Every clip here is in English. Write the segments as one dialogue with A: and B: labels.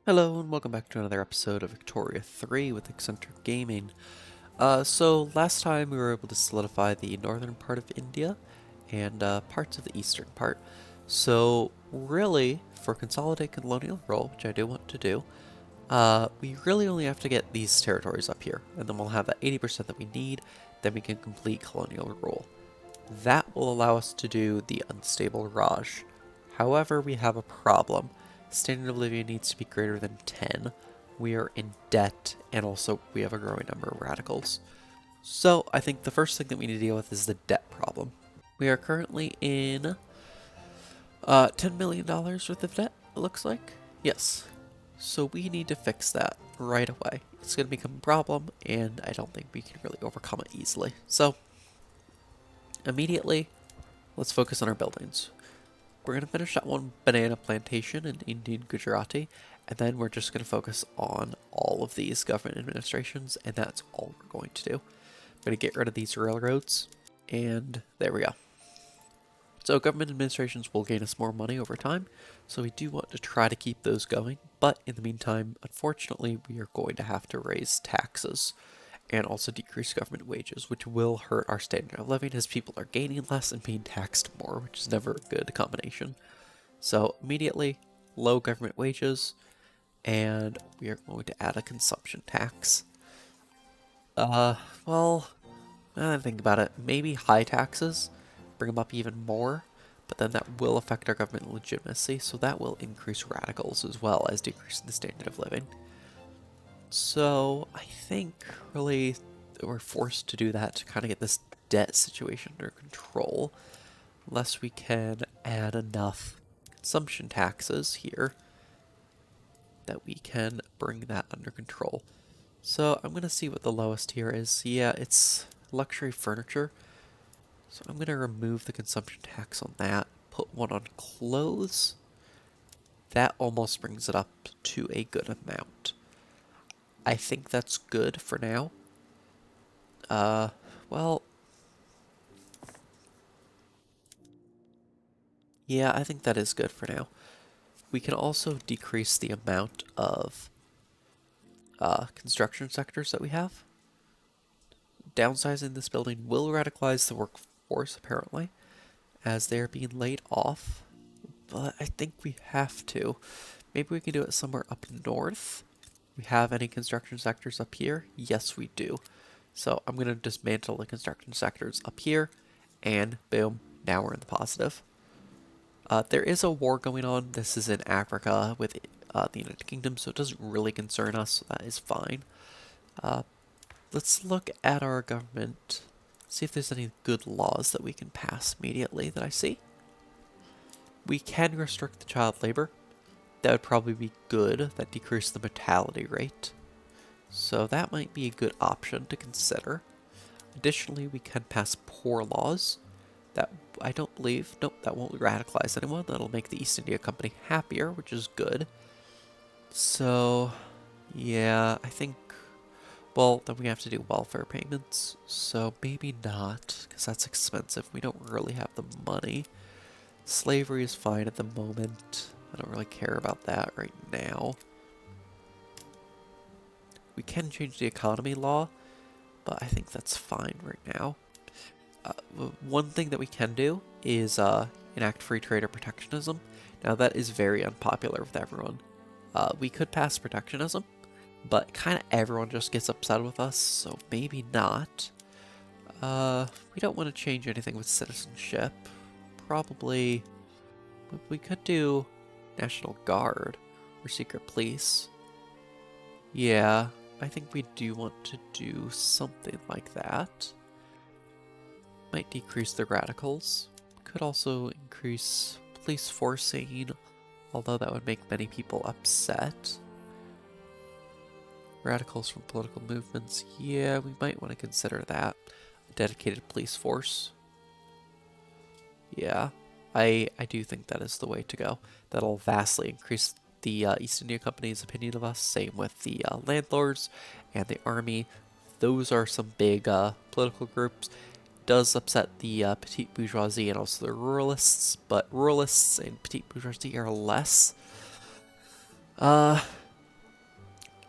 A: Hello and welcome back to another episode of Victoria 3 with Eccentric Gaming. So last time we were able to solidify the northern part of India and parts of the eastern part. So really, for Consolidate Colonial Rule, which I do want to do, we really only have to get these territories up here, and then we'll have that 80% that we need, then we can complete Colonial Rule. That will allow us to do the Unstable Raj. However, we have a problem. Standard of living needs to be greater than 10. We are in debt, and also we have a growing number of radicals. So I think the first thing that we need to deal with is the debt problem. We are currently in $10 million worth of debt, it looks like. Yes. So we need to fix that right away. It's going to become a problem, and I don't think we can really overcome it easily. So immediately, let's focus on our buildings. We're going to finish that one banana plantation in Indian Gujarati, and then we're just going to focus on all of these government administrations, and that's all we're going to do. I'm going to get rid of these railroads, and there we go. So government administrations will gain us more money over time, so we do want to try to keep those going, but in the meantime, unfortunately, we are going to have to raise taxes and also decrease government wages, which will hurt our standard of living as people are gaining less and being taxed more, which is never a good combination. So immediately, low government wages, and we are going to add a consumption tax. Well, now that I think about it, maybe high taxes, bring them up even more, but then that will affect our government legitimacy, so that will increase radicals as well as decreasing the standard of living. So I think really we're forced to do that to kind of get this debt situation under control, unless we can add enough consumption taxes here that we can bring that under control. So I'm going to see what the lowest here is. Yeah, it's luxury furniture. So I'm going to remove the consumption tax on that, put one on clothes. That almost brings it up to a good amount. I think that's good for now. Well, yeah, I think that is good for now. We can also decrease the amount of construction sectors that we have. Downsizing this building will radicalize the workforce, apparently, as they're being laid off. But I think we have to. Maybe we can do it somewhere up north. We have any construction sectors up here? Yes, we do. So I'm going to dismantle the construction sectors up here, and boom, now we're in the positive. There is a war going on. This is in Africa with the United Kingdom, so it doesn't really concern us, so that is fine. Let's look at our government, see if there's any good laws that we can pass immediately that I see. We can restrict the child labor. That would probably be good. That decreases the mortality rate. So that might be a good option to consider. Additionally, we can pass poor laws. That I don't believe, nope, that won't radicalize anyone. That'll make the East India Company happier, which is good. So, yeah, I think, well, then we have to do welfare payments. So maybe not, because that's expensive. We don't really have the money. Slavery is fine at the moment. I don't really care about that right now. We can change the economy law, but I think that's fine right now. One thing that we can do is enact free trade or protectionism. Now that is very unpopular with everyone. We could pass protectionism, but kind of everyone just gets upset with us, so maybe not. We don't want to change anything with citizenship. Probably, we could do National Guard or Secret Police. Yeah, I think we do want to do something like that. Might decrease the radicals. Could also increase police forcing, although that would make many people upset. Radicals from political movements, yeah, we might want to consider that. A dedicated police force. Yeah, I do think that is the way to go. That'll vastly increase the East India Company's opinion of us. Same with the landlords and the army. Those are some big political groups. Does upset the petite bourgeoisie and also the ruralists, but ruralists and petite bourgeoisie are less.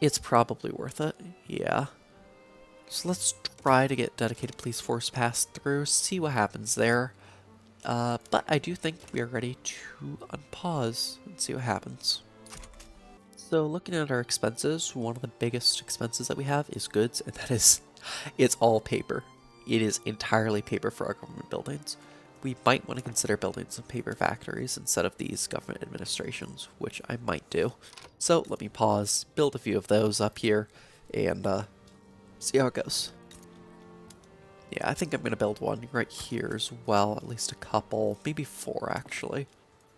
A: It's probably worth it. Yeah. So let's try to get dedicated police force passed through, see what happens there. But I do think we are ready to unpause and see what happens. So looking at our expenses, one of the biggest expenses that we have is goods, and that is, it's all paper. It is entirely paper for our government buildings. We might want to consider building some paper factories instead of these government administrations, which I might do. So let me pause, build a few of those up here, and see how it goes. Yeah, I think I'm going to build one right here as well, at least a couple, maybe 4 actually.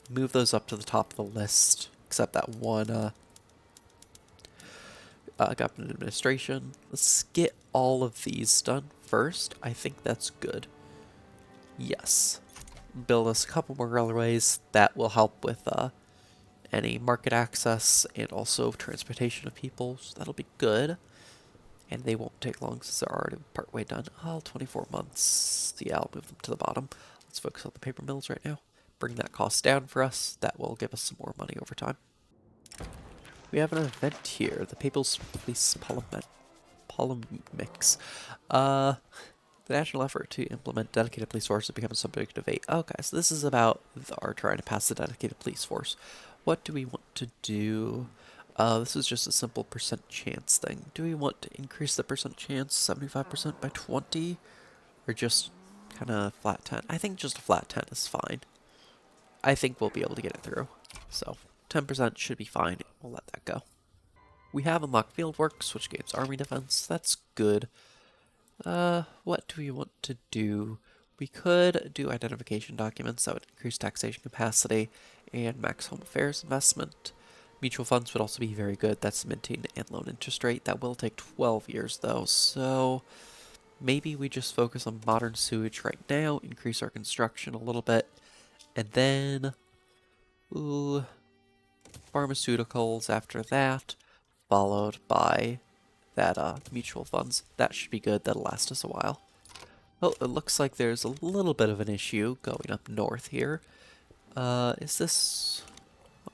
A: Move those up to the top of the list, except that one government administration. Let's get all of these done first. I think that's good. Yes. Build us a couple more railways. That will help with any market access and also transportation of people. So that'll be good. And they won't take long since they're already partway done. Oh, 24 months. Yeah, I'll move them to the bottom. Let's focus on the paper mills right now. Bring that cost down for us. That will give us some more money over time. We have an event here. The People's Police Polemics. The national effort to implement dedicated police force has become a subject of debate. Okay, so this is about our trying to pass the dedicated police force. What do we want to do? This is just a simple percent chance thing. Do we want to increase the percent chance 75% by 20? Or just kind of flat 10? I think just a flat 10 is fine. I think we'll be able to get it through. So 10% should be fine. We'll let that go. We have unlocked fieldworks, which gains army defense. That's good. What do we want to do? We could do identification documents that would increase taxation capacity and max home affairs investment. Mutual funds would also be very good. That's minting and loan interest rate. That will take 12 years though, so maybe we just focus on modern sewage right now, increase our construction a little bit, and then pharmaceuticals after that, followed by that mutual funds. That should be good. That'll last us a while. Oh, it looks like there's a little bit of an issue going up north here. Is this...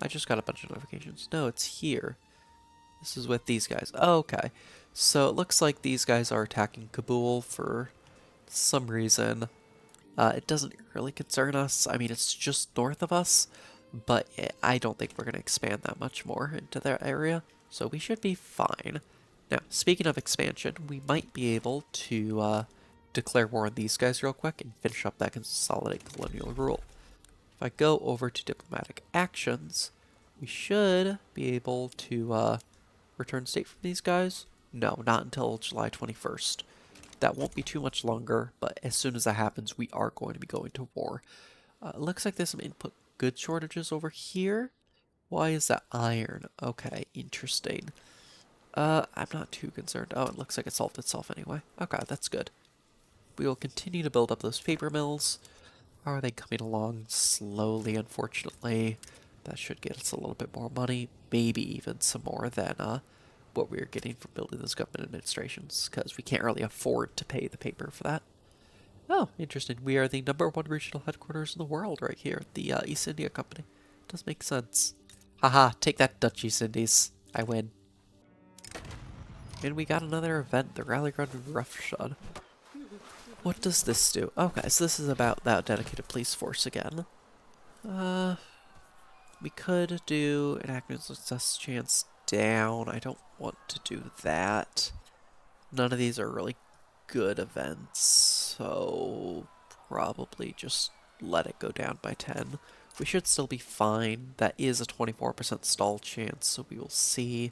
A: I just got a bunch of notifications. No, it's here. This is with these guys. Oh, okay. So it looks like these guys are attacking Kabul for some reason. It doesn't really concern us. I mean, it's just north of us, but I don't think we're going to expand that much more into their area, so we should be fine. Now, speaking of expansion, we might be able to declare war on these guys real quick and finish up that consolidated colonial rule. If I go over to diplomatic actions, we should be able to return state from these guys. No, not until July 21st. That won't be too much longer, but as soon as that happens, we are going to be going to war. It looks like there's some input goods shortages over here. Why is that iron? Okay, interesting. I'm not too concerned. Oh, it looks like it solved itself anyway. Okay, that's good. We will continue to build up those paper mills. Are they coming along slowly, unfortunately? That should get us a little bit more money. Maybe even some more than what we are getting from building those government administrations, because we can't really afford to pay the paper for that. Oh, interesting. We are the #1 regional headquarters in the world right here at the East India Company. Does make sense. Haha, take that Dutch East Indies. I win. And we got another event, the Rally Ground Roughshod. What does this do? Okay, so this is about that dedicated police force again. We could do an accurate success chance down. I don't want to do that. None of these are really good events, so probably just let it go down by 10. We should still be fine. That is a 24% stall chance, so we will see.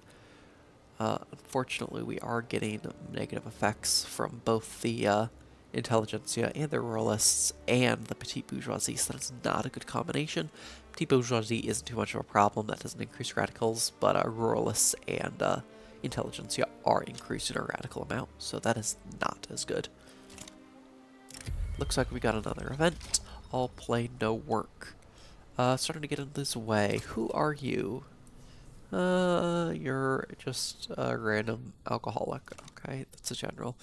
A: Unfortunately, we are getting negative effects from both the intelligentsia and the ruralists and the petite bourgeoisie, so that's not a good combination. Petite bourgeoisie isn't too much of a problem. That doesn't increase radicals, but ruralists and intelligentsia are increasing a radical amount, so that is not as good. Looks like we got another event. All play, no work. Starting to get in this way. Who are you? You're just a random alcoholic. Okay, that's a general.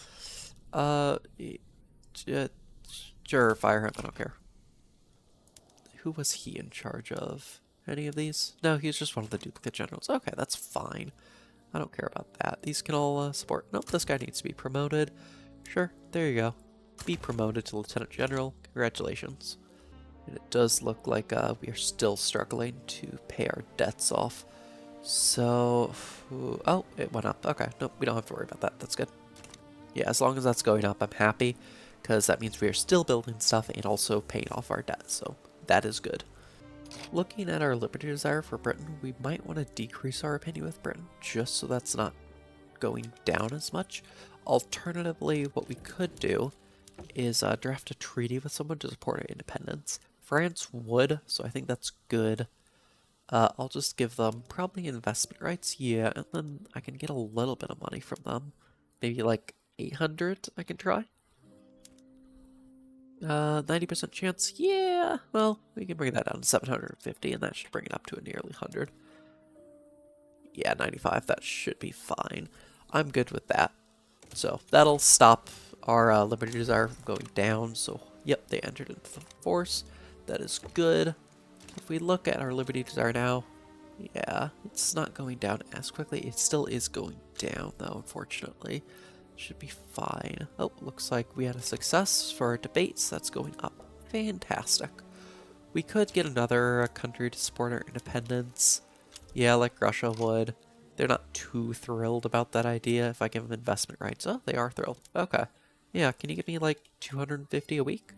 A: Sure, fire him, I don't care. Who was he in charge of? Any of these? No, he's just one of the duplicate generals. Okay, that's fine. I don't care about that. These can all support. Nope, this guy needs to be promoted. Sure, there you go. Be promoted to Lieutenant General. Congratulations. And it does look like we are still struggling to pay our debts off. So, oh, it went up. Okay, nope, we don't have to worry about that. That's good. Yeah, as long as that's going up, I'm happy, because that means we are still building stuff and also paying off our debt, so that is good. Looking at our liberty desire for Britain, we might want to decrease our opinion with Britain, just so that's not going down as much. Alternatively, what we could do is draft a treaty with someone to support our independence. France would, so I think that's good. I'll just give them probably investment rights, yeah, and then I can get a little bit of money from them. Maybe like 800 I can try. 90% chance, yeah, well, we can bring that down to 750, and that should bring it up to a nearly 100. Yeah, 95, that should be fine. I'm good with that. So that'll stop our liberty desire from going down. So yep, they entered into the force. That is good. If we look at our liberty desire now, yeah, it's not going down as quickly. It still is going down though, unfortunately. Should be fine. Oh, looks like we had a success for our debates. That's going up. Fantastic. We could get another country to support our independence. Yeah, like Russia would. They're not too thrilled about that idea if I give them investment rights. Oh, they are thrilled. Okay. Yeah, can you give me like 250 a week?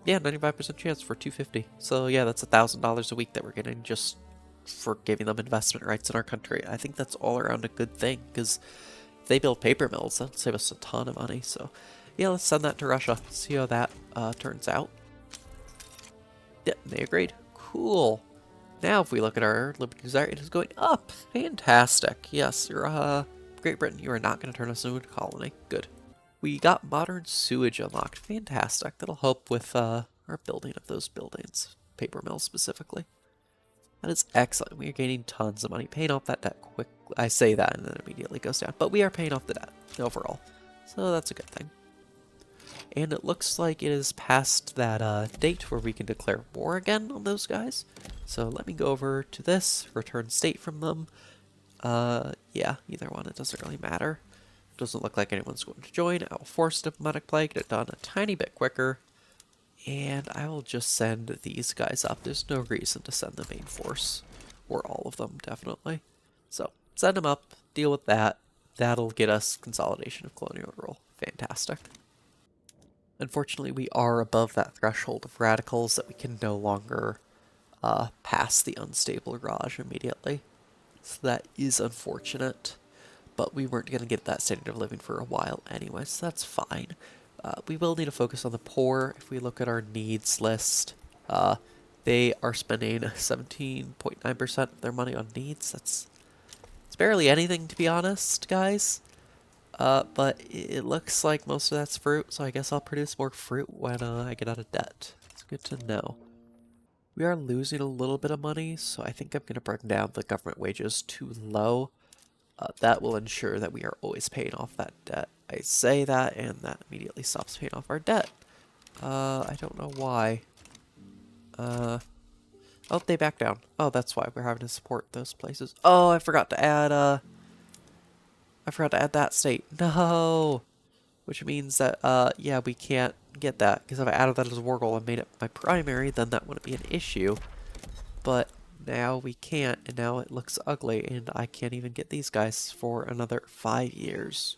A: Yeah, 95% chance for 250. So yeah, that's $1,000 a week that we're getting just for giving them investment rights in our country. I think that's all around a good thing, because if they build paper mills, that'll save us a ton of money. So yeah, let's send that to Russia. See how that turns out. Yeah, they agreed. Cool. Now, if we look at our liberty desire, it is going up. Fantastic. Yes, you're, Great Britain, you are not going to turn us into a colony. Good. We got modern sewage unlocked. Fantastic. That'll help with, our building of those buildings. Paper mills, specifically. That is excellent. We are gaining tons of money. Paying off that debt quick. I say that and then it immediately goes down. But we are paying off the debt overall. So that's a good thing. And it looks like it is past that date where we can declare war again on those guys. So let me go over to this, return state from them. Yeah, either one, it doesn't really matter. Doesn't look like anyone's going to join. I will force diplomatic play, get it done a tiny bit quicker. And I will just send these guys up. There's no reason to send the main force, or all of them, definitely. So send them up, deal with that. That'll get us consolidation of colonial rule. Fantastic. Unfortunately, we are above that threshold of radicals that we can no longer pass the unstable garage immediately. So that is unfortunate, but we weren't going to get that standard of living for a while anyway, so that's fine. We will need to focus on the poor. If we look at our needs list, they are spending 17.9% of their money on needs. It's barely anything, to be honest, guys. But it looks like most of that's fruit, so I guess I'll produce more fruit when I get out of debt. It's good to know. We are losing a little bit of money, so I think I'm going to bring down the government wages too low. That will ensure that we are always paying off that debt. I say that, and that immediately stops paying off our debt. I don't know why. Oh, they back down. Oh, that's why we're having to support those places. Oh, I forgot to add that state. No! Which means that, yeah, we can't get that. Because if I added that as a war goal and made it my primary, then that wouldn't be an issue. But now we can't, and now it looks ugly, and I can't even get these guys for another 5 years.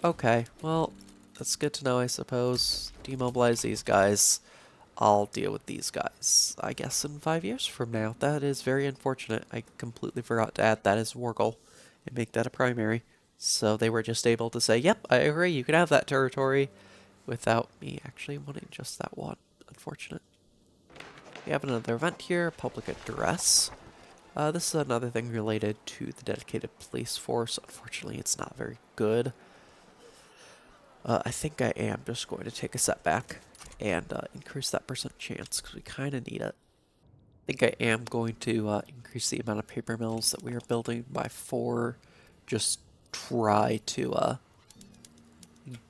A: Okay, well, that's good to know, I suppose. Demobilize these guys. I'll deal with these guys, I guess, in 5 years from now. That is very unfortunate. I completely forgot to add that as war goal and make that a primary. So they were just able to say, yep, I agree, you can have that territory, without me actually wanting just that one. Unfortunate. We have another event here, public address. This is another thing related to the dedicated police force. Unfortunately, it's not very good. I think I am just going to take a setback and increase that percent chance, because we kind of need it. I think I am going to increase the amount of paper mills that we are building by 4. Just try to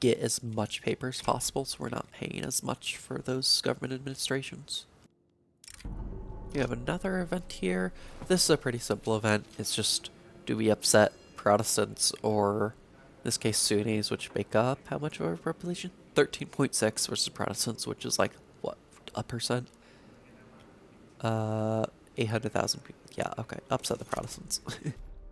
A: get as much paper as possible so we're not paying as much for those government administrations. We have another event here. This is a pretty simple event. It's just Do we upset Protestants or, in this case, Sunnis, which make up how much of our population? 13.6 versus Protestants, which is like, what, a percent? Uh, 800,000 people. Yeah, okay. Upset the Protestants.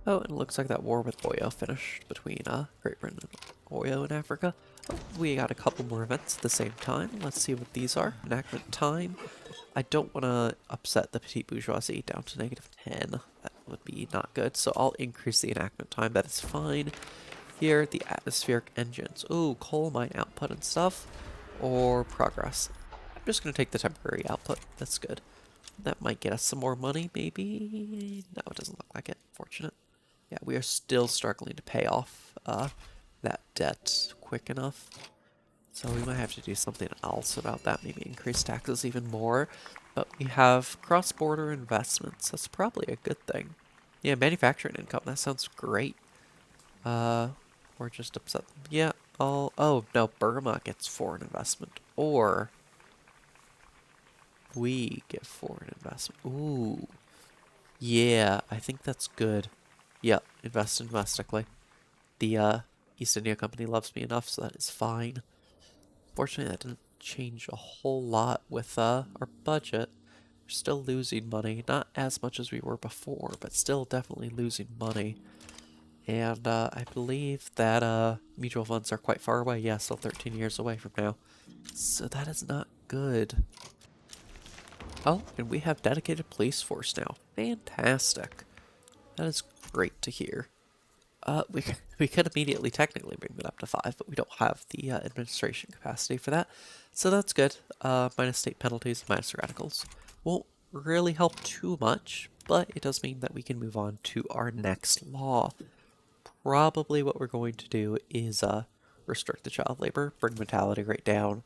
A: Oh, and it looks like that war with Oyo finished between Great Britain and Oyo in Africa. Oh, we got a couple more events at the same time. Let's see what these are. Enactment time. I don't want to upset the petite bourgeoisie down to -10. That would be not good. So I'll increase the enactment time. That is fine. Here, the atmospheric engines. Ooh, coal mine output and stuff. Or progress. I'm just going to take the temporary output. That's good. That might get us some more money, maybe? No, it doesn't look like it. Fortunate. Yeah, we are still struggling to pay off that debt quick enough. So we might have to do something else about that, maybe increase taxes even more. But we have cross-border investments. That's probably a good thing. Yeah, manufacturing income, that sounds great. Or just upset them. Yeah, oh no, Burma gets foreign investment. Or we get foreign investment. Ooh. Yeah, I think that's good. Yeah, invest domestically. The East India Company loves me enough, so that is fine. Fortunately, that didn't change a whole lot with our budget. We're still losing money, not as much as we were before, but still definitely losing money. And I believe that mutual funds are quite far away. Yeah, still 13 years away from now. So that is not good. Oh, and we have dedicated police force now. Fantastic. That is great to hear. We could immediately technically bring that up to 5, but we don't have the administration capacity for that. So that's good. Minus state penalties, minus radicals. Won't really help too much, but it does mean that we can move on to our next law. Probably what we're going to do is restrict the child labor, bring mortality rate down.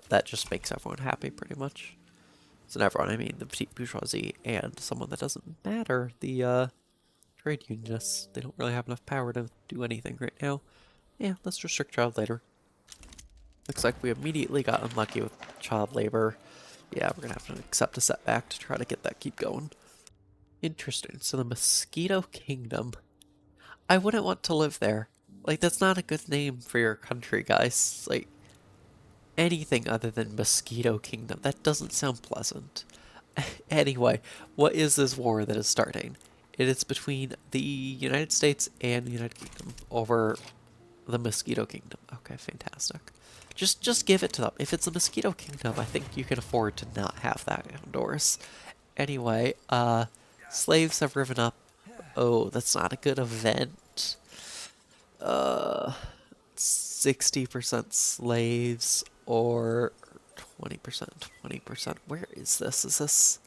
A: That just makes everyone happy, pretty much. So everyone, I mean the petite bourgeoisie and someone that doesn't matter, the trade unionists. They don't really have enough power to do anything right now. Yeah, let's restrict child labor. Looks like we immediately got unlucky with child labor. Yeah, we're gonna have to accept a setback to try to get that keep going. Interesting. So the Mosquito Kingdom. I wouldn't want to live there. Like, that's not a good name for your country, guys. Like, anything other than Mosquito Kingdom. That doesn't sound pleasant. Anyway, what is this war that is starting? It is between the United States and the United Kingdom over the Mosquito Kingdom. Okay, fantastic. Just give it to them. If it's a Mosquito Kingdom, I think you can afford to not have that outdoors. Anyway, slaves have riven up. Oh, that's not a good event. 60% slaves or 20%, 20%. Where is this? Is this...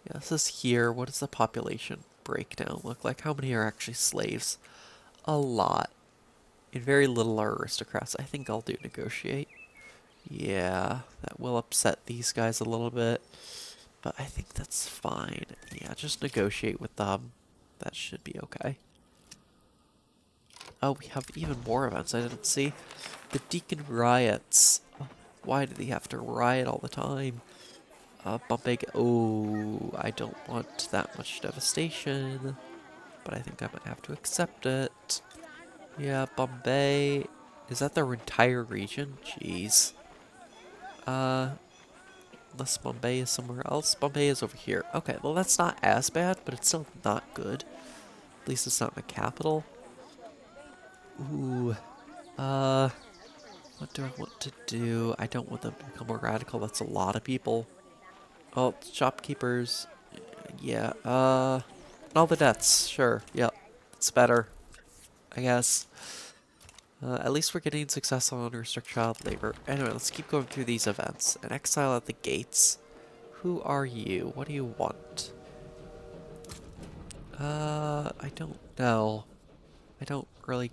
A: Yeah, this is here. What does the population breakdown look like? How many are actually slaves? A lot. And very little are aristocrats. I think I'll do negotiate. Yeah, that will upset these guys a little bit. But I think that's fine. Yeah, just negotiate with them. That should be okay. Oh, we have even more events I didn't see. The Deacon Riots. Oh, why do they have to riot all the time? Bombay. Oh, I don't want that much devastation. But I think I might have to accept it. Yeah, Bombay. Is that their entire region? Jeez. Unless Bombay is somewhere else. Bombay is over here. Okay, well that's not as bad, but it's still not good. At least it's not in the capital. Ooh. What do I want to do? I don't want them to become more radical. That's a lot of people. Oh, shopkeepers. Yeah, all the debts. Sure, yep. It's better, I guess. At least we're getting success on unrestricted child labor. Anyway, let's keep going through these events. An exile at the gates. Who are you? What do you want? I don't know. I don't really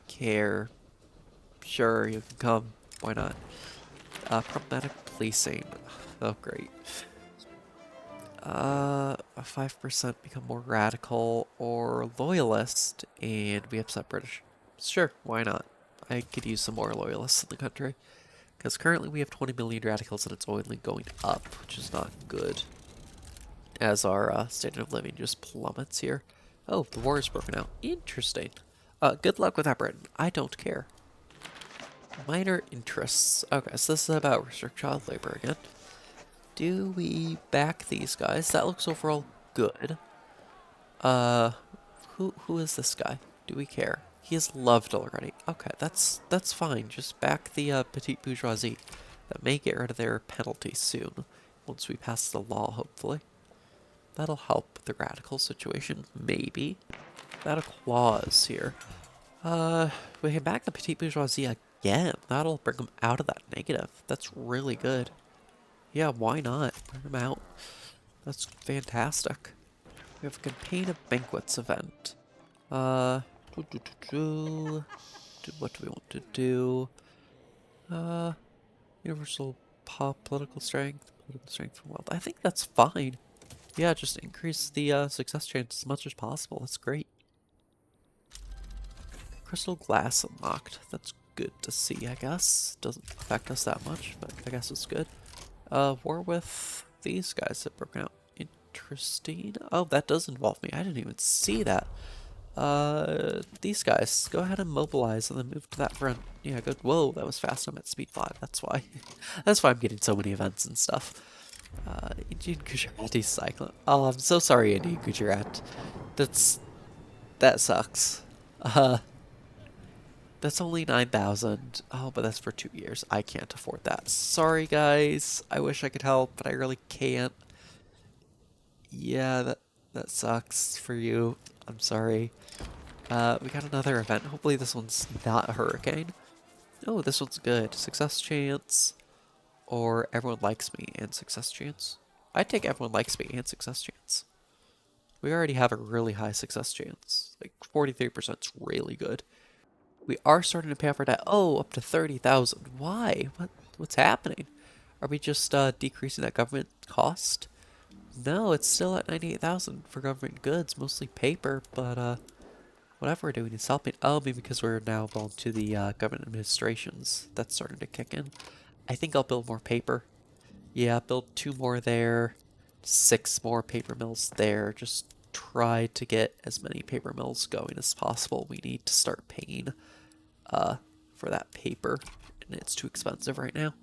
A: care. Sure, you can come. Why not? Problematic policing. Oh, great. A 5% become more radical or loyalist, and we upset British. Sure, why not? I could use some more loyalists in the country. Because currently we have 20 million radicals and it's only going up, which is not good. As our standard of living just plummets here. Oh, the war is broken out. Interesting. Good luck with that, Britain. I don't care. Minor interests. Okay, so this is about restrict child labor again. Do we back these guys? That looks overall good. Uh, who is this guy? Do we care? He is loved already. Okay, that's fine. Just back the petite bourgeoisie. That may get rid of their penalties soon. Once we pass the law, hopefully. That'll help the radical situation, maybe. That a clause here. We can back the petite bourgeoisie again. That'll bring them out of that negative. That's really good. Yeah, why not? Bring them out. That's fantastic. We have a campaign of banquets event. Uh, what do we want to do? Universal political strength from wealth. I think that's fine. Yeah, just increase the success chance as much as possible. That's great. Crystal glass unlocked. That's good to see, I guess. Doesn't affect us that much, but I guess it's good. War with these guys that broke out. Interesting. Oh, that does involve me. I didn't even see that. These guys, go ahead and mobilize and then move to that front. Yeah, good. Whoa, that was fast. I'm at speed 5. That's why. That's why I'm getting so many events and stuff. Indian Gujarati cyclone. Oh, I'm so sorry, Indian Gujarat. That sucks. That's only 9,000. Oh, but that's for 2 years. I can't afford that. Sorry, guys. I wish I could help, but I really can't. Yeah, that sucks for you. I'm sorry. We got another event. Hopefully this one's not a hurricane. Oh, this one's good. Success chance, or everyone likes me and success chance. I'd take everyone likes me and success chance. We already have a really high success chance. Like 43% is really good. We are starting to pay off our debt. Oh, up to 30,000. Why? What's happening? Are we just decreasing that government cost? No, it's still at 98,000 for government goods, mostly paper, but whatever we're doing is helping. Oh, maybe because we're now going to the government administrations. That's starting to kick in. I think I'll build more paper. Yeah, build 2 more there, 6 more paper mills there. Just try to get as many paper mills going as possible. We need to start paying for that paper, and it's too expensive right now.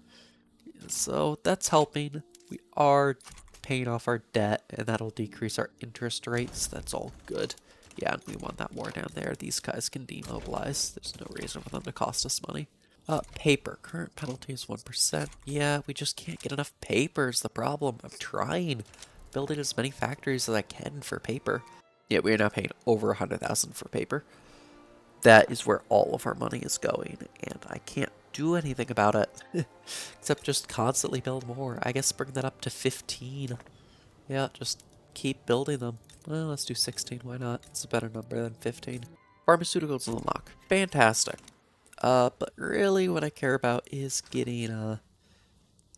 A: So that's helping. We are paying off our debt, and that'll decrease our interest rates. That's all good. Yeah, and we want that war down there. These guys can demobilize. There's no reason for them to cost us money. Paper. Current penalty is 1%. Yeah, we just can't get enough paper is the problem. I'm trying. Building as many factories as I can for paper. Yeah, we are now paying over 100,000 for paper. That is where all of our money is going, and I can't do anything about it. Except just constantly build more. I guess bring that up to 15. Yeah, just keep building them. Well, let's do 16, why not? It's a better number than 15. Pharmaceuticals unlock. Fantastic. But really what I care about is getting,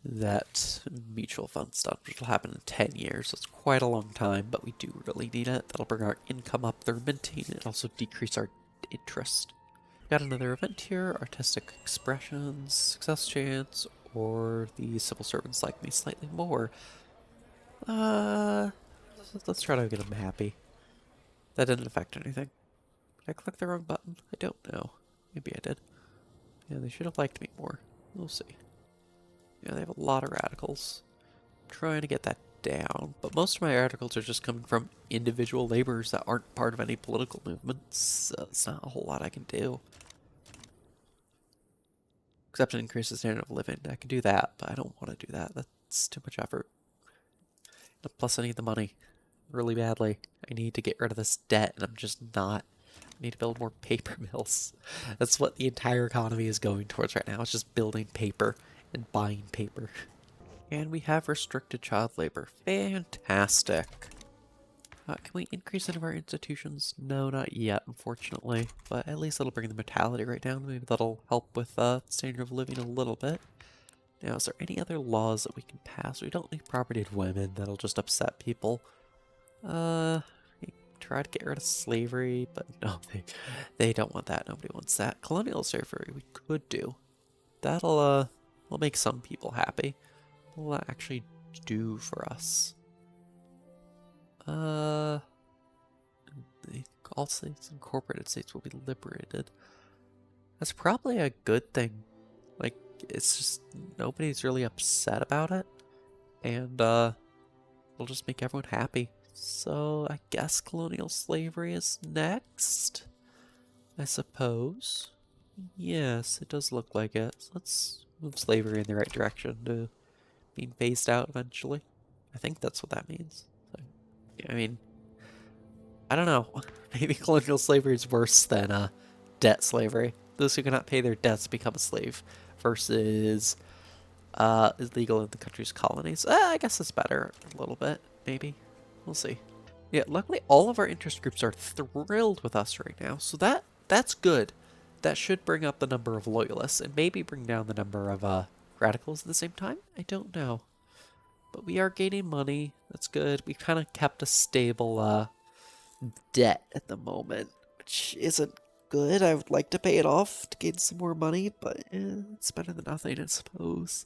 A: that mutual funds done, which will happen in 10 years. It's quite a long time, but we do really need it. That'll bring our income up through minting and also decrease our interest. Got another event here, artistic expressions, success chance, or the civil servants like me slightly more. Let's try to get them happy. That didn't affect anything. Did I click the wrong button? I don't know. Maybe I did. Yeah, they should have liked me more. We'll see. Yeah, they have a lot of radicals. I'm trying to get that down, but most of my articles are just coming from individual laborers that aren't part of any political movements, so it's not a whole lot I can do. Except to increase the standard of living. I can do that, but I don't want to do that. That's too much effort. And plus, I need the money really badly. I need to get rid of this debt, and I'm just not. I need to build more paper mills. That's what the entire economy is going towards right now. It's just building paper and buying paper. And we have restricted child labor. Fantastic. Can we increase any of our institutions? No, not yet, unfortunately. But at least that'll bring the mortality rate down. Maybe that'll help with standard of living a little bit. Now, is there any other laws that we can pass? We don't need property of women. That'll just upset people. Try to get rid of slavery, but no, they don't want that. Nobody wants that. Colonial slavery we could do. That'll will make some people happy. What will that actually do for us? all states incorporated states will be liberated. That's probably a good thing. Like, it's just nobody's really upset about it, and it'll just make everyone happy. So I guess colonial slavery is next, I suppose. Yes, it does look like it. So let's move slavery in the right direction to being phased out eventually. I think that's what that means. So, I mean, I don't know. Maybe colonial slavery is worse than debt slavery. Those who cannot pay their debts become a slave versus is legal in the country's colonies. I guess it's better a little bit, maybe. We'll see. Yeah, luckily all of our interest groups are thrilled with us right now, so that's good. That should bring up the number of loyalists and maybe bring down the number of radicals at the same time. I don't know. But we are gaining money. That's good. We kind of kept a stable debt at the moment, which isn't good. I would like to pay it off to gain some more money, but it's better than nothing, I suppose.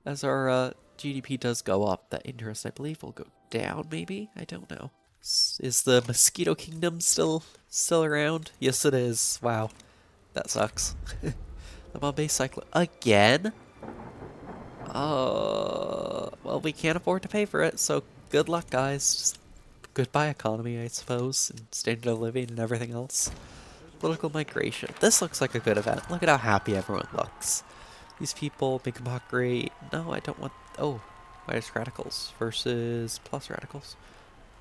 A: As our GDP does go up, that interest, I believe, will go down, maybe? I don't know. Is the Mosquito Kingdom still around? Yes, it is. Wow. That sucks. The Bombay Cyclone. Again? Well, we can't afford to pay for it, so good luck, guys. Just goodbye economy, I suppose, and standard of living and everything else. Political migration. This looks like a good event. Look at how happy everyone looks. These people make them not great. No, I don't want... Oh, minus radicals versus plus radicals.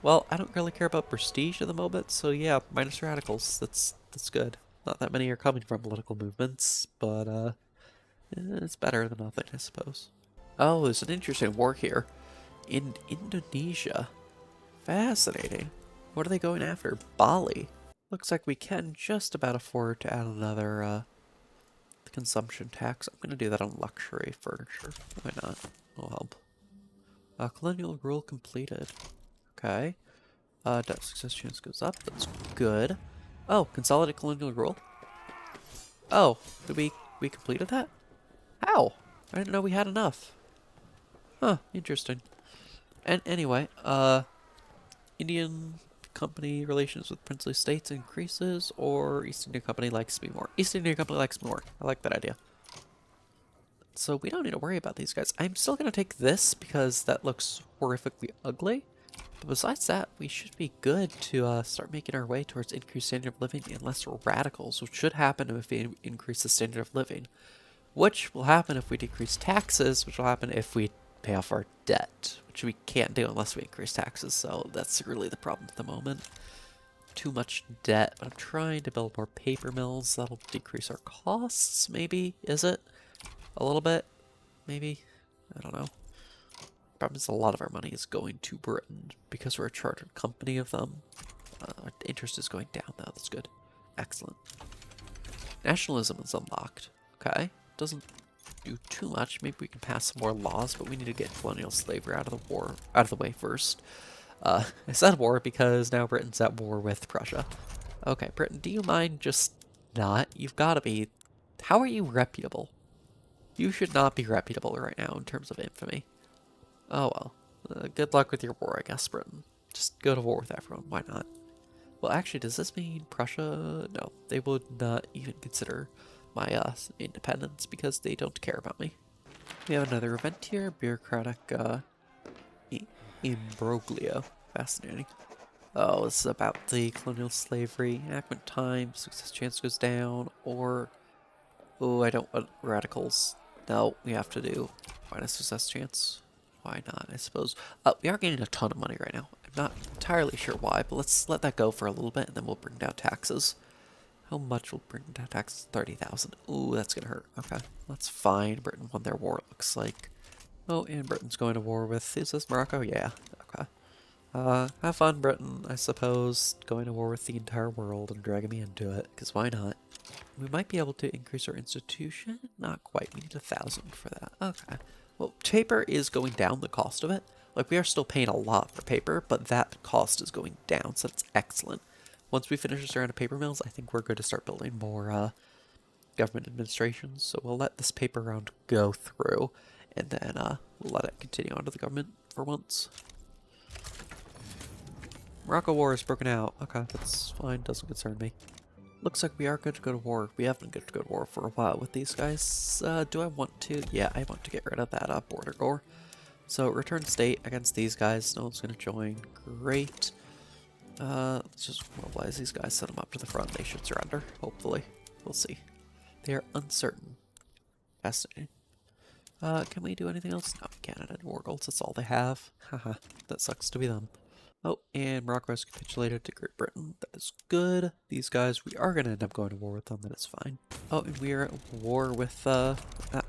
A: Well, I don't really care about prestige at the moment, so yeah, minus radicals. That's good. Not that many are coming from political movements, but it's better than nothing, I suppose. Oh, there's an interesting war here. In Indonesia. Fascinating. What are they going after? Bali. Looks like we can just about afford to add another consumption tax. I'm going to do that on luxury furniture. Why not? It'll help. Colonial rule completed. Okay. Debt success chance goes up. That's good. Oh, consolidate colonial rule. Oh, did we completed that? How? I didn't know we had enough. Huh, interesting. And anyway, Indian Company relations with princely states increases, or East India Company likes me more. East India Company likes me more. I like that idea. So we don't need to worry about these guys. I'm still going to take this because that looks horrifically ugly. But besides that, we should be good to start making our way towards increased standard of living and less radicals, which should happen if we increase the standard of living. Which will happen if we decrease taxes, which will happen if we pay off our debt, which we can't do unless we increase taxes, so that's really the problem at the moment. Too much debt, but I'm trying to build more paper mills. That'll decrease our costs, maybe? Is it? A little bit? Maybe? I don't know. Problem is a lot of our money is going to Britain because we're a chartered company of them. Our interest is going down though, that's good. Excellent. Nationalism is unlocked. Okay. Doesn't do too much. Maybe we can pass some more laws, but we need to get colonial slavery out of the way first. I said war because now Britain's at war with Prussia. Okay, Britain, do you mind just not? You've got to be... How are you reputable? You should not be reputable right now in terms of infamy. Oh well. Good luck with your war, I guess, Britain. Just go to war with everyone. Why not? Well, actually, does this mean Prussia? No, they would not even consider my independence because they don't care about me. We have another event here. Bureaucratic imbroglio. Fascinating. Oh, this is about the colonial slavery. Enactment time. Success chance goes down. Or... Oh, I don't want radicals. No, we have to do minus success chance. Why not, I suppose. We are gaining a ton of money right now. I'm not entirely sure why, but let's let that go for a little bit, and then we'll bring down taxes. How much will bring down taxes? 30,000. Ooh, that's gonna hurt. Okay, that's fine. Britain won their war, it looks like. Oh, and Britain's going to war with... Is this Morocco? Yeah, okay. Have fun, Britain, I suppose. Going to war with the entire world and dragging me into it, because why not? We might be able to increase our institution. Not quite. We need 1,000 for that. Okay. Well, paper is going down, the cost of it. Like, we are still paying a lot for paper, but that cost is going down, so that's excellent. Once we finish this round of paper mills, I think we're going to start building more government administrations. So we'll let this paper round go through, and then we'll let it continue on to the government for once. Morocco war is broken out. Okay, that's fine. Doesn't concern me. Looks like we are good to go to war. We have been good to go to war for a while with these guys. Do I want to? Yeah, I want to get rid of that border gore. So return state against these guys. No one's going to join. Great. Let's just mobilize these guys, set them up to the front. They should surrender, hopefully. We'll see. They are uncertain. Fascinating. Can we do anything else? No, Canada and war goals, that's all they have. Haha, that sucks to be them. Oh, and Morocco has capitulated to Great Britain. That is good. These guys, we are going to end up going to war with them. That is fine. Oh, and we are at war with that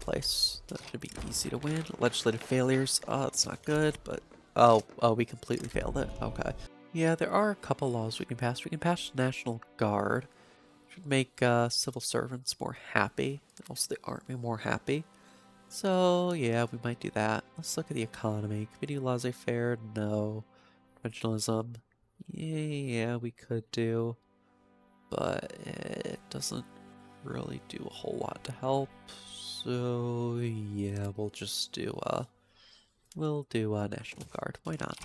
A: place. That should be easy to win. Legislative failures. Oh, that's not good, but... Oh, we completely failed it. Okay. Yeah, there are a couple laws we can pass. We can pass National Guard. Should make civil servants more happy. And also the army more happy. So, yeah, we might do that. Let's look at the economy. Can we do laissez-faire? No. Conventionalism, yeah, we could do, but it doesn't really do a whole lot to help. So yeah, we'll just do National Guard. Why not?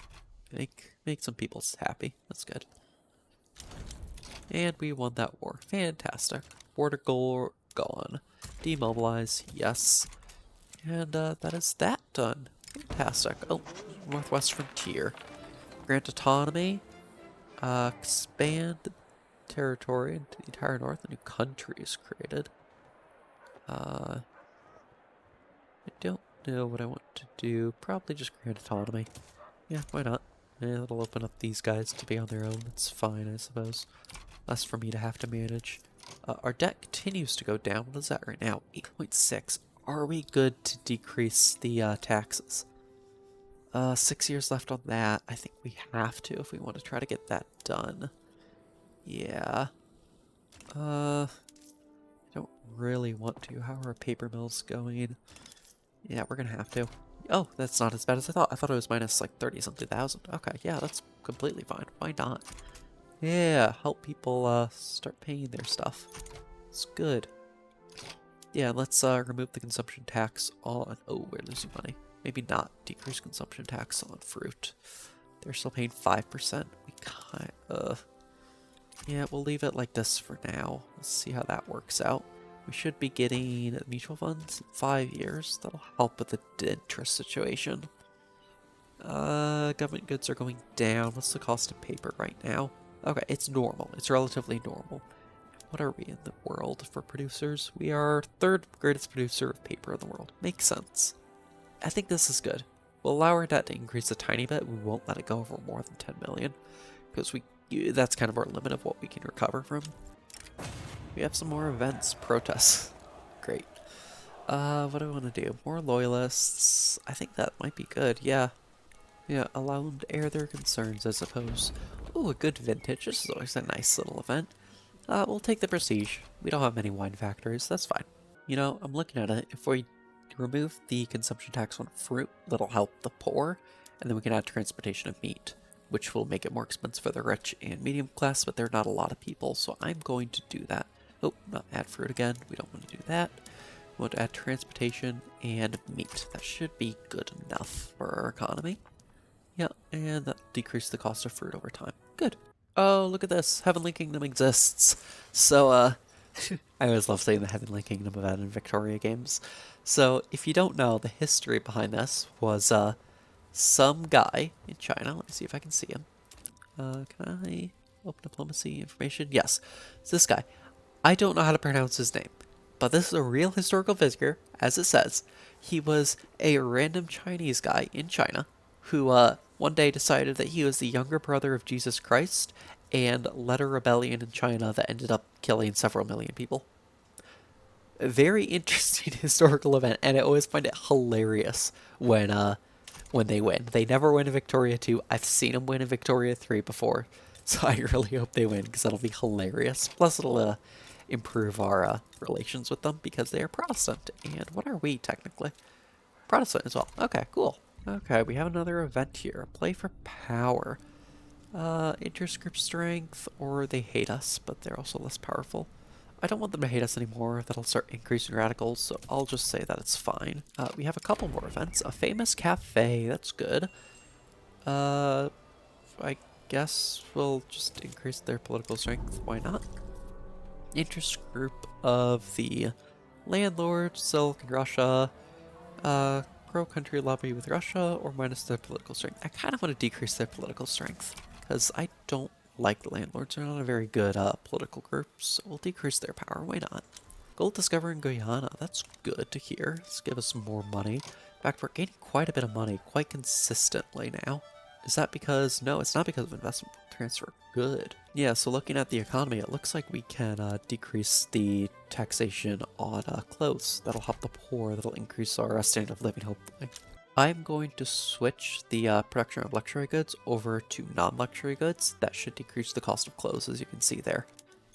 A: Make some people happy. That's good. And we won that war. Fantastic. Border goal gone. Demobilize. Yes. And that is that done. Fantastic. Oh, Northwest Frontier. Grant autonomy, expand the territory into the entire north. A new country is created. I don't know what I want to do. Probably just grant autonomy. Yeah, why not? Yeah, that'll open up these guys to be on their own. That's fine, I suppose. Less for me to have to manage. Our debt continues to go down. What is that right now? 8.6. Are we good to decrease the taxes? 6 years left on that. I think we have to if we want to try to get that done. Yeah. I don't really want to. How are our paper mills going? Yeah, we're gonna have to. Oh, that's not as bad as I thought. I thought it was minus like 30-something thousand. Okay, yeah, that's completely fine. Why not? Yeah, help people start paying their stuff. It's good. Yeah, let's remove the consumption tax on... Oh, we're losing money. Maybe not decrease consumption tax on fruit. They're still paying 5%. We kind of... Yeah, we'll leave it like this for now. Let's see how that works out. We should be getting mutual funds in 5 years. That'll help with the interest situation. Government goods are going down. What's the cost of paper right now? Okay, it's normal. It's relatively normal. What are we in the world for producers? We are third greatest producer of paper in the world. Makes sense. I think this is good. We'll allow our debt to increase a tiny bit. We won't let it go over more than 10 million. Because that's kind of our limit of what we can recover from. We have some more events. Protests. Great. What do I want to do? More loyalists. I think that might be good. Yeah. Yeah, allow them to air their concerns, I suppose. Ooh, a good vintage. This is always a nice little event. We'll take the prestige. We don't have many wine factories. That's fine. You know, I'm looking at it. If we remove the consumption tax on fruit, that'll help the poor. And then we can add transportation of meat, which will make it more expensive for the rich and medium class, but there are not a lot of people, so I'm going to do that. Oh, not add fruit again. We don't want to do that. We want to add transportation and meat. That should be good enough for our economy. Yeah, and that'll decrease the cost of fruit over time. Good. Oh, look at this. Heavenly Kingdom exists. So, I always love saying the Heavenly Kingdom event in Victoria games. So, if you don't know, the history behind this was, some guy in China. Let me see if I can see him. Can I open diplomacy information? Yes. It's this guy. I don't know how to pronounce his name, but this is a real historical figure, as it says. He was a random Chinese guy in China who, one day decided that he was the younger brother of Jesus Christ and led a rebellion in China that ended up killing several million people. A very interesting historical event, and I always find it hilarious when they win. They never win in Victoria 2. I've seen them win in Victoria 3 before, so I really hope they win because that'll be hilarious. Plus, it'll improve our relations with them because they are Protestant. And what are we, technically? Protestant as well. Okay, cool. Okay, we have another event here. Play for power. Interscript strength, or they hate us, but they're also less powerful. I don't want them to hate us anymore. That'll start increasing radicals, so I'll just say that it's fine. We have a couple more events. A famous cafe. That's good. I guess we'll just increase their political strength. Why not? Interest group of the landlord, Silk, and Russia. Pro-country lobby with Russia or minus their political strength. I kind of want to decrease their political strength because I don't like the landlords. They're not a very good political group, so we'll decrease their power. Why not? Gold discovery in Guyana. That's good to hear. Let's give us some more money. In fact, we're gaining quite a bit of money quite consistently now. Is that because... No, it's not because of investment transfer. Good. Yeah, so looking at the economy, it looks like we can decrease the taxation on clothes. That'll help the poor. That'll increase our standard of living, hopefully. I'm going to switch the production of luxury goods over to non-luxury goods. That should decrease the cost of clothes, as you can see there.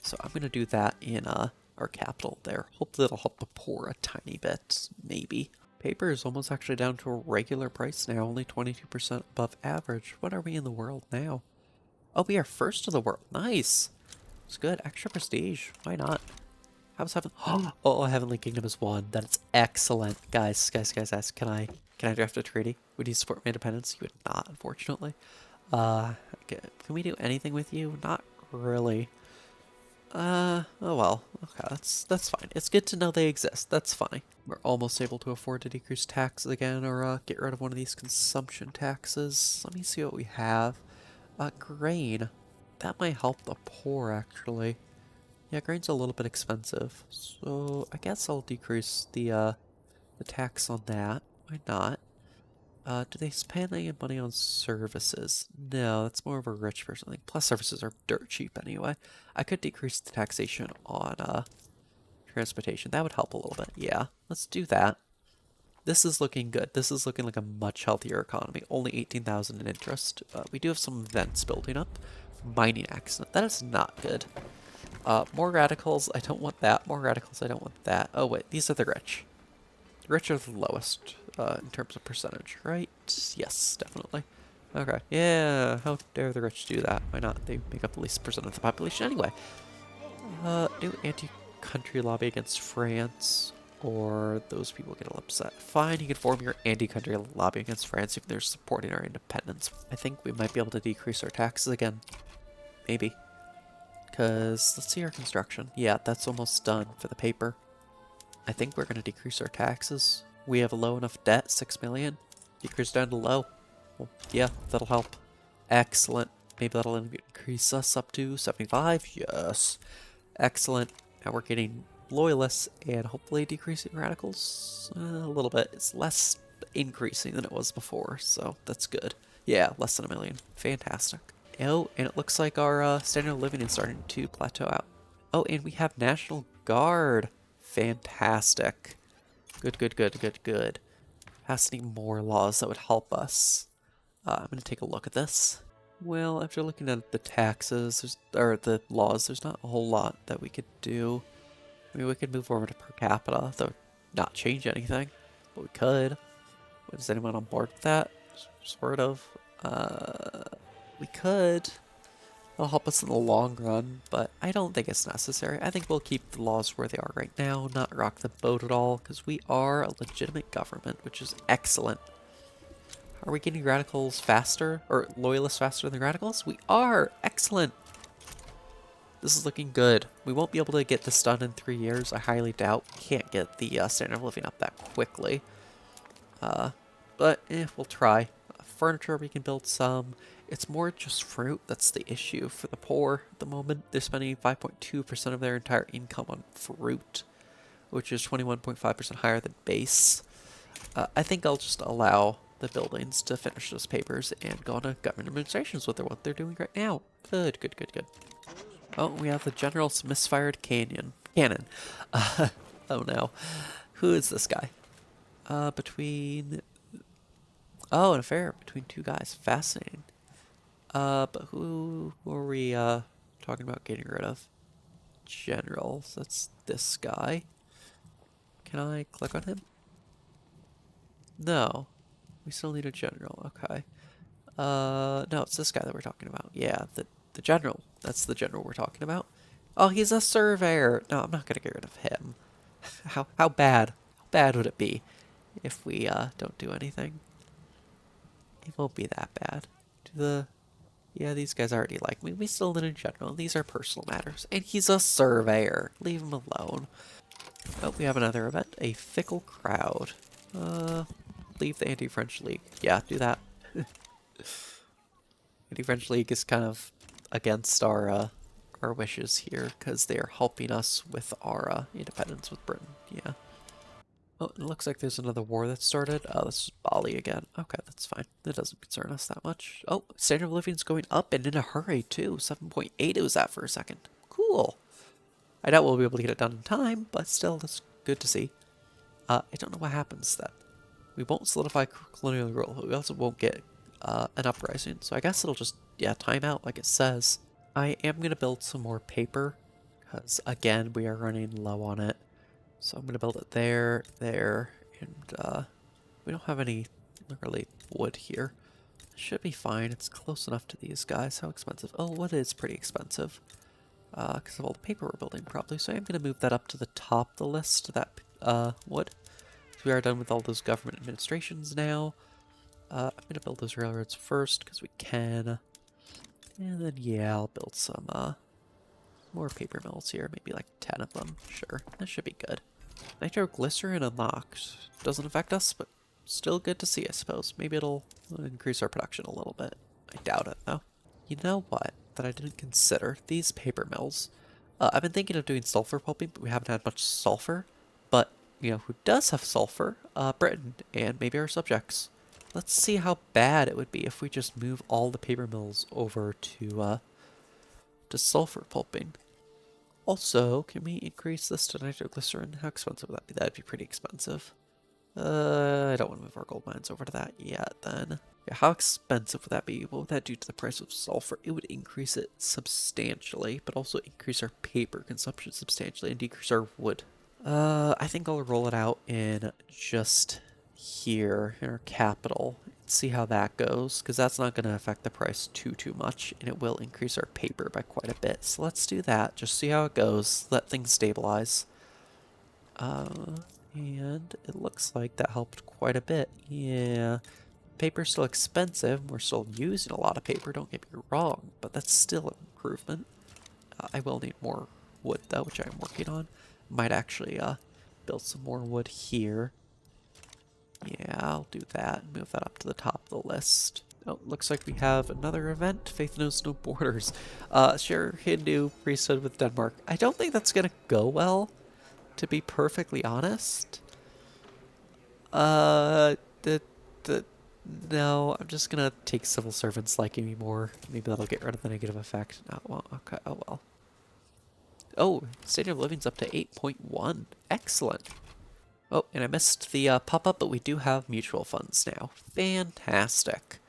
A: So I'm going to do that in our capital there. Hopefully it'll help the poor a tiny bit, maybe. Paper is almost actually down to a regular price now, only 22% above average. What are we in the world now? Oh, we are first in the world. Nice. It's good. Extra prestige. Why not? How's heaven? Oh, Heavenly Kingdom is one. That's excellent. Guys, can I draft a treaty? Would you support my independence? You would not, unfortunately. Okay. Can we do anything with you? Not really. Oh well. Okay, that's fine. It's good to know they exist. That's fine. We're almost able to afford to decrease taxes again or get rid of one of these consumption taxes. Let me see what we have. Grain. That might help the poor, actually. Yeah, grain's a little bit expensive. So I guess I'll decrease the tax on that. Why not? Do they spend any money on services? No, that's more of a rich person thing. Plus, services are dirt cheap anyway. I could decrease the taxation on transportation. That would help a little bit. Yeah, let's do that. This is looking good. This is looking like a much healthier economy. Only 18,000 in interest. We do have some events building up. Mining accident. That is not good. More radicals. I don't want that. More radicals. I don't want that. Oh, wait. These are the rich. The rich are the lowest in terms of percentage, right? Yes, definitely. Okay. Yeah, how dare the rich do that? Why not? They make up the least percent of the population anyway. New anti-country lobby against France, or those people get upset. Fine, you can form your anti-country lobby against France if they're supporting our independence. I think we might be able to decrease our taxes again. Maybe. Because, let's see our construction. Yeah, that's almost done for the paper. I think we're going to decrease our taxes. We have a low enough debt, 6 million. Decrease down to low. Well, yeah, that'll help. Excellent. Maybe that'll increase us up to 75. Yes. Excellent. Now we're getting loyalists and hopefully decreasing radicals a little bit. It's less increasing than it was before, so that's good. Yeah, less than 1 million. Fantastic. Oh, and it looks like our standard of living is starting to plateau out. Oh, and we have National Guard. Fantastic. Good. Passing more laws that would help us. I'm going to take a look at this. Well, after looking at the taxes, or the laws, there's not a whole lot that we could do. I mean, we could move over to per capita. That would not change anything, but we could. Is anyone on board with that? Sort of. We could. It'll help us in the long run, but I don't think it's necessary. I think we'll keep the laws where they are right now, not rock the boat at all, because we are a legitimate government, which is excellent. Are we getting radicals faster, or loyalists faster than radicals? We are! Excellent! This is looking good. We won't be able to get this done in 3 years. I highly doubt. Can't get the standard of living up that quickly. But we'll try. Furniture, we can build some. It's more just fruit that's the issue for the poor at the moment. They're spending 5.2% of their entire income on fruit, which is 21.5% higher than base. I think I'll just allow the buildings to finish those papers and go on to government administrations with what they're doing right now. Good. Oh, we have the General's misfired cannon. Oh no. Who is this guy? Oh, an affair between two guys. Fascinating. But who are we, talking about getting rid of? Generals. That's this guy. Can I click on him? No. We still need a general. Okay. No, it's this guy that we're talking about. Yeah, the general. That's the general we're talking about. Oh, he's a surveyor. No, I'm not gonna get rid of him. How bad? How bad would it be if we, don't do anything? It won't be that bad. Yeah, these guys already like me. We still did in general. These are personal matters. And he's a surveyor. Leave him alone. Oh, we have another event. A fickle crowd. Leave the Anti-French League. Yeah, do that. Anti-French League is kind of against our wishes here because they are helping us with our independence with Britain. Yeah. Oh, it looks like there's another war that started. Oh, this is Bali again. Okay, that's fine. That doesn't concern us that much. Oh, standard of living's going up and in a hurry too. 7.8 it was at for a second. Cool. I doubt we'll be able to get it done in time, but still, that's good to see. I don't know what happens then. We won't solidify colonial rule, but we also won't get an uprising. So I guess it'll just, yeah, time out like it says. I am going to build some more paper, because again, we are running low on it. So I'm going to build it there, and we don't have any really wood here. Should be fine. It's close enough to these guys. How expensive? Oh, wood is pretty expensive. Because of all the paper we're building probably. So I'm going to move that up to the top of the list, that wood. So we are done with all those government administrations now. I'm going to build those railroads first because we can. And then, yeah, I'll build some more paper mills here. Maybe like 10 of them. Sure, that should be good. Nitroglycerin unlocked. Doesn't affect us, but still good to see, I suppose. Maybe it'll increase our production a little bit. I doubt it, though. You know what? That I didn't consider. These paper mills. I've been thinking of doing sulfur pulping, but we haven't had much sulfur. But, you know, who does have sulfur? Britain, and maybe our subjects. Let's see how bad it would be if we just move all the paper mills over to sulfur pulping. Also, can we increase this to nitroglycerin? How expensive would that be? That'd be pretty expensive. I don't want to move our gold mines over to that yet, then. Yeah, how expensive would that be? What would that do to the price of sulfur? It would increase it substantially, but also increase our paper consumption substantially and decrease our wood. I think I'll roll it out in just here in our capital and see how that goes, because that's not going to affect the price too much, and it will increase our paper by quite a bit. So let's do that, just see how it goes, let things stabilize. And it looks like that helped quite a bit. Yeah, paper's still expensive. We're still using a lot of paper, don't get me wrong, but that's still an improvement. I will need more wood though, which I'm working on. Might actually build some more wood here. Yeah, I'll do that. Move that up to the top of the list. Oh, looks like we have another event. Faith Knows No Borders. Share Hindu priesthood with Denmark. I don't think that's gonna go well, to be perfectly honest. Uh, the, no, I'm just gonna take civil servants liking me more. Maybe that'll get rid of the negative effect. Oh, well, okay, oh well. Oh, standard of living's up to 8.1. Excellent. Oh, and I missed the pop-up, but we do have mutual funds now. Fantastic.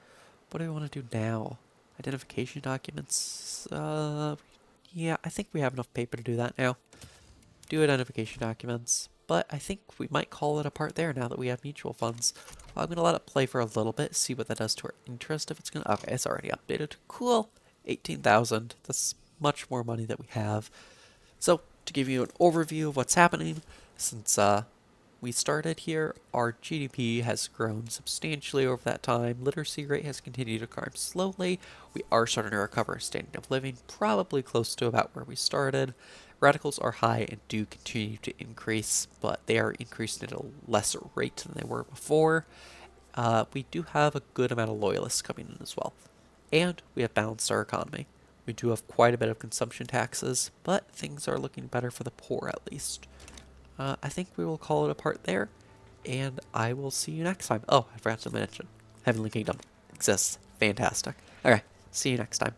A: What do we want to do now? Identification documents? Yeah, I think we have enough paper to do that now. Do identification documents, but I think we might call it a part there now that we have mutual funds. I'm going to let it play for a little bit, see what that does to our interest. If it's going to... Okay, it's already updated. Cool. 18,000. That's much more money that we have. So, to give you an overview of what's happening, since we started here, our GDP has grown substantially over that time. Literacy rate has continued to climb slowly. We are starting to recover our standard of living, probably close to about where we started. Radicals are high and do continue to increase, but they are increasing at a lesser rate than they were before. We do have a good amount of loyalists coming in as well. And we have balanced our economy. We do have quite a bit of consumption taxes, but things are looking better for the poor at least. I think we will call it a part there, and I will see you next time. Oh, I forgot to mention, Heavenly Kingdom exists. Fantastic. Okay, see you next time.